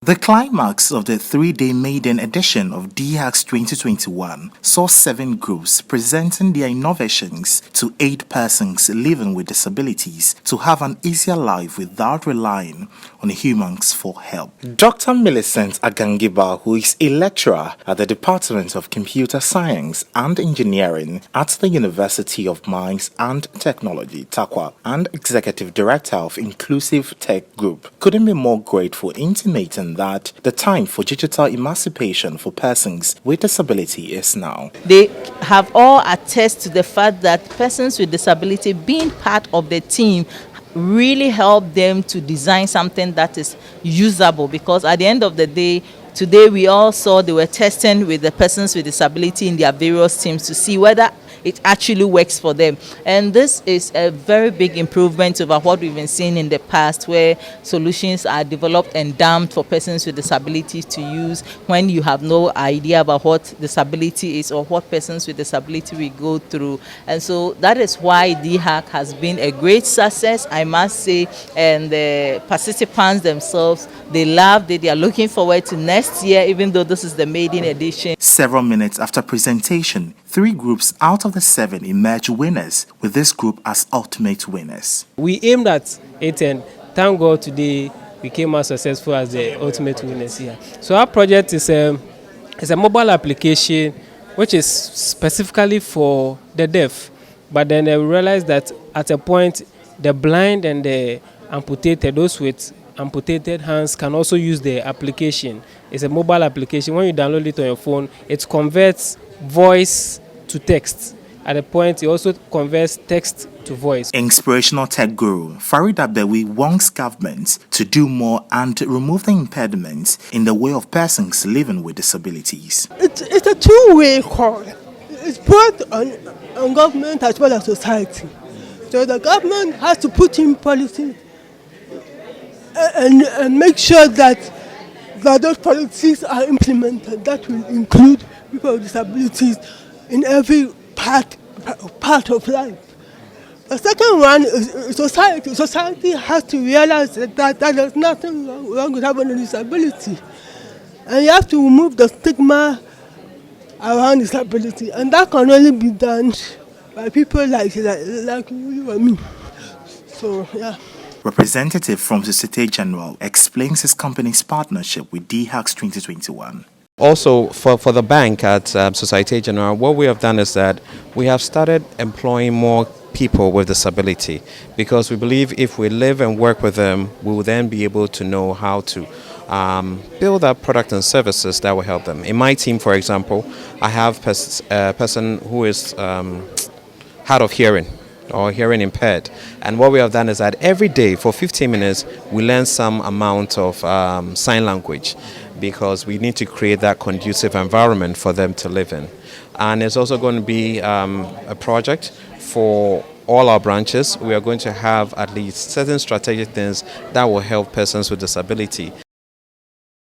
The climax of the three-day maiden edition of DHAX 2021 saw 7 groups presenting their innovations to aid persons living with disabilities to have an easier life without relying on humans for help. Dr. Millicent Agangiba, who is a lecturer at the Department of Computer Science and Engineering at the University of Mines and Technology, TAQUA, and Executive Director of Inclusive Tech Group, couldn't be more grateful, intimating that the time for digital emancipation for persons with disability is now. They have all attested to the fact that persons with disability being part of the team really help them to design something that is usable, because at the end of the day, today we all saw they were testing with the persons with disability in their various teams to see whether it actually works for them. And this is a very big improvement over what we've been seeing in the past, where solutions are developed and dumped for persons with disabilities to use when you have no idea about what disability is or what persons with disability will go through. And so that is why DHAC has been a great success, I must say, and the participants themselves, they loved it. They are looking forward to next year, even though this is the maiden edition. Several minutes after presentation, 3 groups out of the 7 emerged winners, with this group as ultimate winners. We aimed at it, and thank God today we came as successful as the ultimate winners here. So our project is a mobile application which is specifically for the deaf, but then we realized that at a point the blind and the amputated, those with amputated hands, can also use the application. It's a mobile application. When you download it on your phone, it converts voice to text. At a point, it also converts text to voice. Inspirational tech guru Farida Bewi wants government to do more and remove the impediments in the way of persons living with disabilities. It's a two-way call. It's both on government as well as society. So the government has to put in policy and make sure that those policies are implemented. That will include people with disabilities in every part of life. The second one is society. Society has to realize that there's nothing wrong with having a disability. And you have to remove the stigma around disability. And that can only be done by people like you and me. So, yeah. Representative from Societe Generale explains his company's partnership with DHAX 2021. Also, for the bank at Societe Generale, what we have done is that we have started employing more people with disability, because we believe if we live and work with them, we will then be able to know how to build up products and services that will help them. In my team, for example, I have a person who is hard of hearing or hearing impaired, and what we have done is that every day for 15 minutes we learn some amount of sign language, because we need to create that conducive environment for them to live in. And it's also going to be a project for all our branches. We are going to have at least certain strategic things that will help persons with disability.